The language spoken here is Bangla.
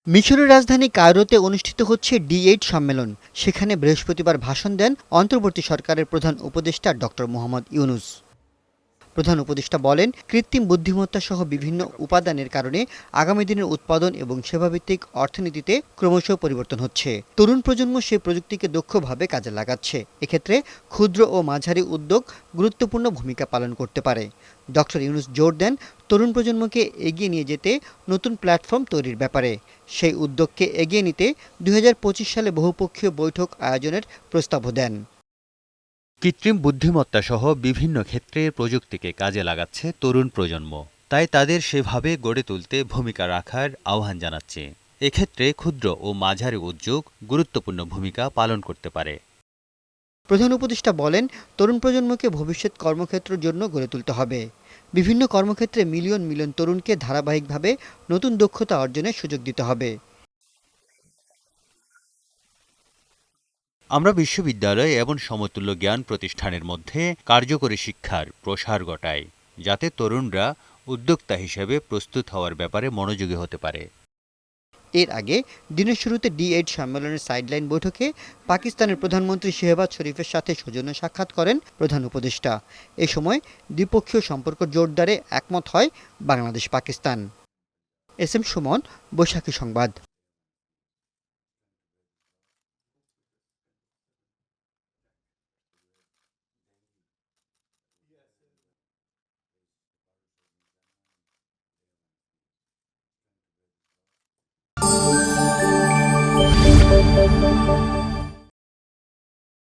মিশরের রাজধানী কায়রোতে অনুষ্ঠিত হচ্ছে ডি8 সম্মেলন। সেখানে বৃহস্পতিবার ভাষণ দেন অন্তর্বর্তী সরকারের প্রধান উপদেষ্টা ডক্টর মোহাম্মদ ইউনূস। প্রধান উপদেষ্টা বলেন, কৃত্রিম বুদ্ধিমত্তা সহ বিভিন্ন উপাদানের কারণে আগামী দিনের উৎপাদন এবং সেবাভিত্তিক অর্থনীতিতে ক্রমশ পরিবর্তন হচ্ছে। তরুণ প্রজন্ম সেই প্রযুক্তিকে দক্ষভাবে কাজে লাগাচ্ছে। এক্ষেত্রে ক্ষুদ্র ও মাঝারি উদ্যোগ গুরুত্বপূর্ণ ভূমিকা পালন করতে পারে। ডক্টর ইউনূস জোর দেন, তরুণ প্রজন্মকে এগিয়ে নিয়ে যেতে নতুন প্ল্যাটফর্ম তৈরির ব্যাপারে। সেই উদ্যোগকে এগিয়ে নিতে ২০২৫ সালে বহুপক্ষীয় বৈঠক আয়োজনের প্রস্তাবও দেন। কৃত্রিম বুদ্ধিমত্তা সহ বিভিন্ন ক্ষেত্রে প্রযুক্তিকে কাজে লাগাচ্ছে তরুণ প্রজন্ম, তাই তাদের সেভাবে গড়ে তুলতে ভূমিকা রাখার আহ্বান জানাচ্ছে। এক্ষেত্রে ক্ষুদ্র ও মাঝারি উদ্যোগ গুরুত্বপূর্ণ ভূমিকা পালন করতে পারে। প্রধান উপদেষ্টা বলেন, তরুণ প্রজন্মকে ভবিষ্যৎ কর্মক্ষেত্রের জন্য গড়ে তুলতে হবে। বিভিন্ন কর্মক্ষেত্রে মিলিয়ন মিলিয়ন তরুণকে ধারাবাহিকভাবে নতুন দক্ষতা অর্জনের সুযোগ দিতে হবে। আমরা বিশ্ববিদ্যালয় এবং সমতুল্য জ্ঞান প্রতিষ্ঠানের মধ্যে কার্যকরী শিক্ষার প্রসার ঘটাই, যাতে তরুণরা উদ্যোক্তা হিসেবে প্রস্তুত হওয়ার ব্যাপারে মনোযোগী হতে পারে। এর আগে দিনের শুরুতে ডি8 সম্মেলনের সাইডলাইন বৈঠকে পাকিস্তানের প্রধানমন্ত্রী শেহবাজ শরীফের সাথে সৌজন্য সাক্ষাৎ করেন প্রধান উপদেষ্টা। এ সময় দ্বিপক্ষীয় সম্পর্ক জোরদারে একমত হয় বাংলাদেশ পাকিস্তান। এস এম সুমন, বৈশাখী সংবাদ।